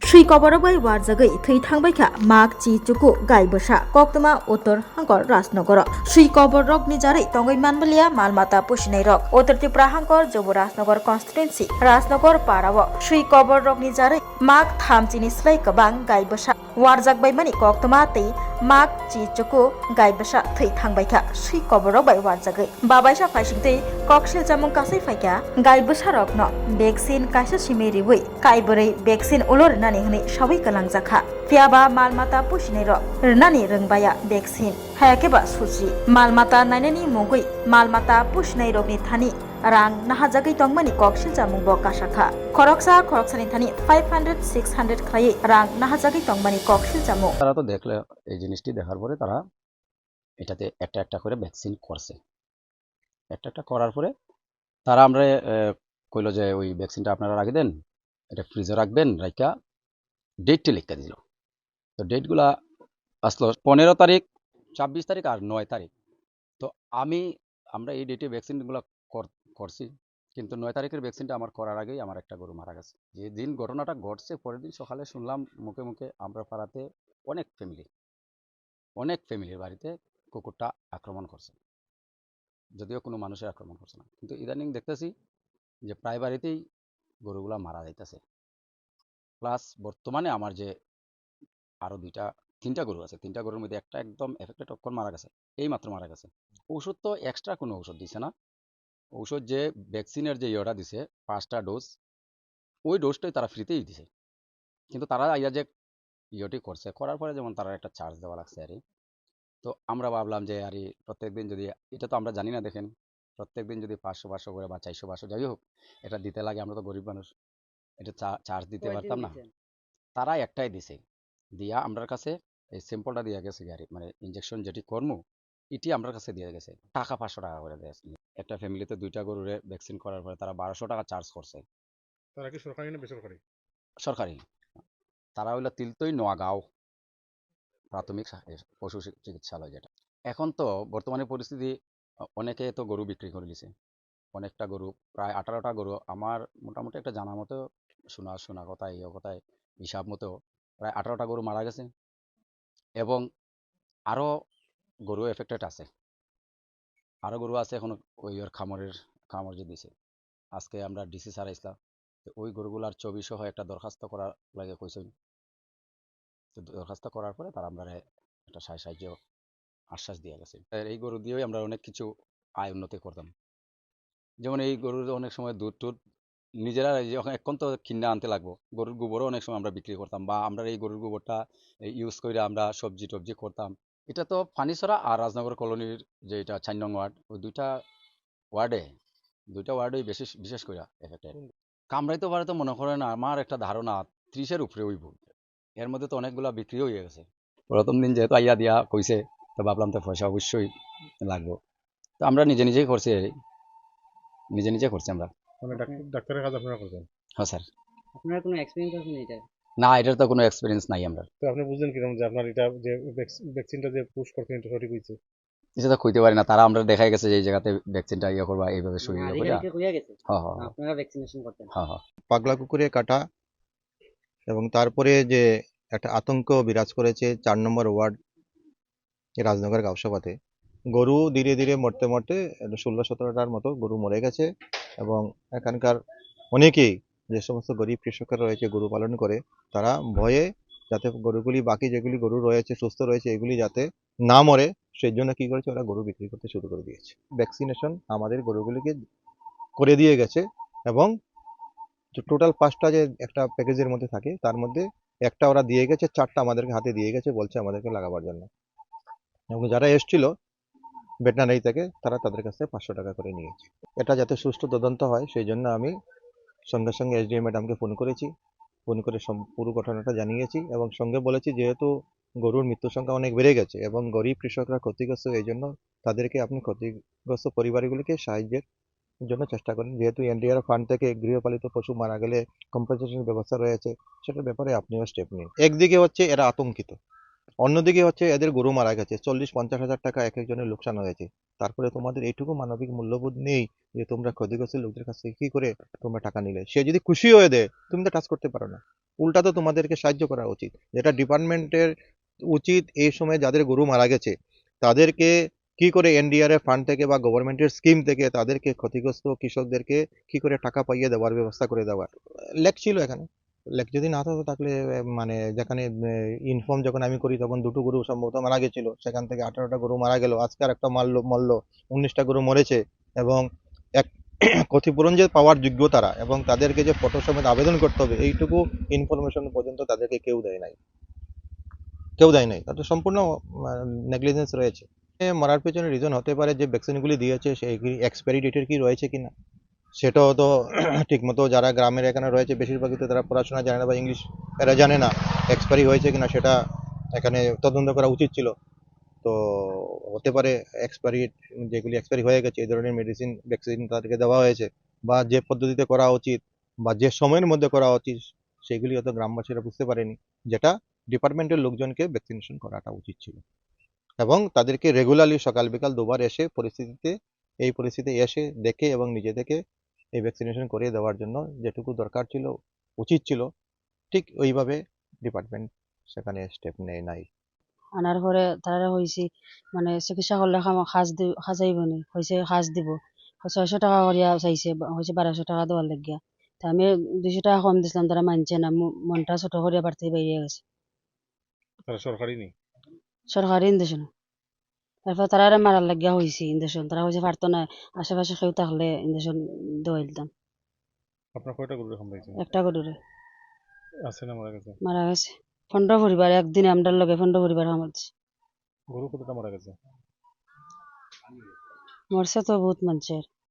Sri Koborogbai warjagai thui thangbaikha mak chi chuku gaibasa koktama uttor hangkor Rajnagor Sri Koborog ni jarai tongoi manbalia malmata pusinai rok Uttar Tripura hangkor Jobo Rajnagor constituency Rajnagor parawo Sri Koborog ni jarai mak thamchini slai kabang gaibasa warjakbai mani koktama tei mak chi chuku gaibasa thui thangbaikha Sri Koborogbai warjagai babaisa faisingtei koksil jamung kasai faikha gaibasa rokno vaccine kaisa simeri kaiborei vaccine ulor nani hne sabai kalangjaka fiaba malmata pusinai ro nani röngbaya vaccine hayakeba suci malmata nainani mungoi malmata pusinai rokni thani rang nahajagai tongmani koksil jamung bo kasakha খরকসানি থানি 500 600 খাই রাং নাহাজাগি তংমানি কক্সিল জামু তারা তো দেখলে এই জিনিসটি দেখার পরে তারা এটাতে একটা একটা করে ভ্যাকসিন করছে একটা একটা করার পরে তারা আমরা কইলো যে ওই ভ্যাকসিনটা আপনারা রাখে দেন এটা ফ্রিজে রাখবেন রাইকা ডেটটি লিখতে দিল তো ডেটগুলা আসলো 15 তারিখ 26 তারিখ আর 9 তারিখ তো আমরা এই ডেটে ভ্যাকসিনগুলো করছি কিন্তু 9 তারিখের ভ্যাকসিনটা আমার করার আগেই আমার একটা গরু মারা গেছে যেদিন ঘটনাটা ঘটছে পরের দিন সকালে শুনলাম মুখে মুখে আমরা পাড়াতে অনেক ফ্যামিলির বাড়িতে কুকুরটা আক্রমণ করছে যদিও কোনো মানুষের আক্রমণ করছে না কিন্তু ইদানিং দেখতেছি যে প্রায় বাড়িতেই গরুগুলা মারা যাইতেছে প্লাস বর্তমানে আমার যে আরো তিনটা গরু আছে তিনটা গরুর মধ্যে একটা একদম এফেক্টেড অক্ষর মারা গেছে এই মাত্র মারা গেছে ঔষধ তো এক্সট্রা কোনো ঔষধ দিছে না ঔষধ যে ভ্যাকসিনের যে ইয়েটা দিছে 5টা ডোজ ওই ডোজটাই তারা ফ্রিতেই দিছে কিন্তু তারা আইয়া যে ইয়েটি করছে করার পরে যেমন তারা একটা চার্জ দেওয়া লাগছে আর তো আমরা ভাবলাম যে আরে প্রত্যেকদিন যদি এটা তো আমরা জানি না দেখেন প্রত্যেকদিন যদি 500 করে বা 400 যাই হোক এটা দিতে লাগে আমরা তো গরিব মানুষ এটা চার্জ দিতে পারতাম না তারা একটাই দিছে দিয়া আমরার কাছে এই স্যাম্পলটা দিয়ে গেছে গাড়ি মানে ইনজেকশন যেটি কর্ম এটি আমার কাছে দিয়ে গেছে টাকা 500 টাকা করে দেয় একটা ফ্যামিলিতে 2টা গরুরে ভ্যাকসিন করার পরে তারা 1200 টাকা চার্জ করছে তারা কি সরকারি না বেসরকারি সরকারি তারা হইলো তিলতই নোয়াগাঁও প্রাথমিক পশু চিকিৎসালয় যেটা এখন তো বর্তমানে পরিস্থিতি অনেকে তো গরু বিক্রি করে দিছে অনেকটা গরু প্রায় 18টা গরু আমার মোটামুটি একটা জানা মতো শোনা কথায় কথায় হিসাব মতো প্রায় 18টা গরু মারা গেছে এবং আরো গরু এফেক্টেড আছে আরো গরু আছে এখন ওই ওর খামর যে দিছে আজকে আমরা ডিসি স্যার আসলাম ওই গরুগুলার ছবি সহ একটা দরখাস্ত করার লাগে কইছেন তো দরখাস্ত করার পরে তারা আমরা একটা সাহায্য আশ্বাস দিয়ে গেছে এই গরু দিয়েই আমরা অনেক কিছু আয় উন্নতি করতাম যেমন এই গরুর অনেক সময় দুধ টুধ নিজেরা যখন এখন তো কিনে আনতে লাগবো গরুর গোবরও অনেক সময় আমরা বিক্রি করতাম বা আমরা এই গরুর গোবরটা ইউজ করে আমরা সবজি টবজি করতাম এটা তো ফানিছড়া আর রাজনগর কলোনির যে এটা 4 নং ওয়ার্ড ওই দুইটা ওয়ার্ডেই বিশেষ করে এফেক্টেড কামড়াইতে পারে তো মনে করেন আমার একটা ধারণা 30-এর উপরে হইব এর মধ্যে তো অনেকগুলা বিক্রি হয়ে গেছে প্রথম দিন যেহেতু আইয়া দিয়া কইছে তো ভাবলাম তো পয়সা অবশ্যই লাগবে তো আমরা নিজে করছি আমরা মানে ডাক্তারের কাজ আপনারা করছেন হ্যাঁ স্যার আপনার কোনো এক্সপেরিয়েন্স আছে না এটা না এটার তো কোনো এক্সপিরিয়েন্স নাই আমরা তো আপনি বুঝলেন কিরকম যে আপনার এটা যে ভ্যাকসিনটা যে পুশ করছেন এটা সঠিক হয়েছে এটা তো কইতে পারি না তারা আমরা দেখাই গেছে যে এই জায়গাতে ভ্যাকসিনটা ইয়ে করবা এইভাবে সই ইয়ে করিয়া আধিকারিককে কইয়া গেছে হ্যাঁ হ্যাঁ আপনারা ভ্যাকসিনেশন করতেন হ্যাঁ পাগলা কুকুরে কাটা এবং তারপরে যে একটা আতঙ্ক বিরাজ করেছে 4 নম্বর ওয়ার্ড রাজনগর গাঁওসভাতে গরু ধীরে ধীরে মরতে 16-17টার মতো গরু মরে গেছে এবং এখানকার অনেকেই যে সমস্ত গরিব কৃষকরা রয়েছে গরু পালন করে তারা ভয়ে যাতে গরুগুলি বাকি যেগুলি গরু রয়েছে সুস্থ রয়েছে এগুলি যাতে না মরে সেই জন্য কি করেছে ওরা গরু বিক্রি করতে শুরু করে দিয়েছে ভ্যাকসিনেশন আমাদের গরুগুলিকে করে দিয়ে গেছে এবং টোটাল 5টা যে একটা প্যাকেজের মধ্যে থাকে তার মধ্যে একটা ওরা দিয়ে গেছে 4টা আমাদেরকে হাতে দিয়ে গেছে বলছে আমাদেরকে লাগাবার জন্য এবং যারা এসেছিল ভেটেরিনারি থেকে তারা তাদের কাছে 500 টাকা করে নিয়েছে এটা যাতে সুষ্ঠু তদন্ত হয় সেই জন্য আমি সঙ্গে সঙ্গে এসডিএম ম্যাডামকে ফোন করে পুরো ঘটনাটা জানিয়েছি এবং সঙ্গে বলেছি যেহেতু গরুর মৃত্যুর সংখ্যা অনেক বেড়ে গেছে এবং গরিব কৃষকরা ক্ষতিগ্রস্ত এই জন্য তাদেরকে আপনি ক্ষতিগ্রস্ত পরিবারগুলিকে সাহায্যের জন্য চেষ্টা করেন যেহেতু এনডিআর ফান্ড থেকে গৃহপালিত পশু মারা গেলে কম্পেনসেশন ব্যবস্থা রয়েছে সেটার ব্যাপারে আপনিও স্টেপ নিন একদিকে হচ্ছে এরা আতঙ্কিত অন্যদিকে হচ্ছে এদের গরু মারা গেছে, 40-50 হাজার টাকা এক একজনের লোকসান হয়েছে। তারপরে তোমাদের এইটুকু মানবিক মূল্যবোধ নেই যে তোমরা ক্ষতিগ্রস্ত লোকদের কাছ থেকে কি করে তোমরা টাকা নিলে। সে যদি খুশি হয়ে দেয় তুমি তো টাচ করতে পারো না, উল্টা তো তোমাদেরকে সাহায্য করা উচিত। যেটা ডিপার্টমেন্টের উচিত, এই সময় যাদের গরু মারা গেছে তাদেরকে কি করে এনডিআরএফ ফান্ড থেকে বা গভর্নমেন্টের স্কিম থেকে তাদেরকে ক্ষতিগ্রস্ত কৃষকদেরকে কি করে টাকা পাইয়ে দেওয়ার ব্যবস্থা করে দেওয়ার। লেক ছিল এখানে, লেক যদি না থাকতো তাহলে মানে যেখানে ইনফর্ম যখন আমি করি তখন দুটো গরু সম্ভবত মারা গেছিল, সেখান থেকে 18টা গরু মারা গেল, আজকে আর একটা মরলো, 19টা গরু মরেছে। এবং এক ক্ষতিপূরণ যে পাওয়ার যোগ্য তারা এবং তাদেরকে যে ফটো সমেত আবেদন করতে হবে এইটুকু ইনফরমেশন পর্যন্ত তাদেরকে কেউ দেয় নাই, তাদের সম্পূর্ণ নেগলিজেন্স রয়েছে। মারার পেছনে রিজন হতে পারে যে ভ্যাকসিনগুলি দিয়েছে সেই এক্সপায়ারি ডেটের কি রয়েছে কিনা, সেটাও তো ঠিকমতো যারা গ্রামের এখানে রয়েছে বেশিরভাগই তো তারা পড়াশোনা জানে না বা ইংলিশ এরা জানে না, এক্সপায়ারি হয়েছে কিনা সেটা এখানে তদন্ত করা উচিত ছিল। তো হতে পারে এক্সপায়ারি, যেগুলি এক্সপায়ারি হয়ে গেছে এই ধরনের মেডিসিন ভ্যাকসিন তাদেরকে দেওয়া হয়েছে, বা যে পদ্ধতিতে করা উচিত বা যে সময়ের মধ্যে করা উচিত সেগুলি হয়তো গ্রামবাসীরা বুঝতে পারেনি, যেটা ডিপার্টমেন্টের লোকজনকে ভ্যাকসিনেশন করাটা উচিত ছিল। এবং তাদেরকে রেগুলারলি সকাল বিকাল দুবার এসে এই পরিস্থিতি এসে দেখে এবং নিজে থেকে এই ভ্যাকসিনেশন করিয়ে দেওয়ার জন্য যেটুকু দরকার ছিল, উচিত ছিল, ঠিক ওইভাবে ডিপার্টমেন্ট সেখানে স্টেপ নেয় নাই। আনার পরে তারা হয়েছে মানে চিকিৎসা করলে সাজাইব নি হয়েছে সাজ দিব 600 টাকা করিয়া চাইছে হয়েছে 1200 টাকা দেওয়ার লাগিয়া তা আমি 200 টাকা কম দিছিলাম, তারা মানছে না, মনটা ছোট করিয়া বাড়তে বেরিয়ে গেছে। তারা সরকারি নেই? সরকারি ইনজেকশন তারপর তারা মারার লাগিয়া হয়েছে ইনজেকশন, তারা হয়েছে পারতো না, আশেপাশে কেউ থাকলে ইনজেকশন দেওয়াই দিতাম। আপনার কয়টা গরু এখন পাইছেন? একটা গরুরে আছে না মারা গেছে? মারা গেছে 15 পরিবার, একদিনে আমরার লগে 15 পরিবার আমাদের গরু কতটা মারা গেছে? মরছে তো বহুত মানুষের।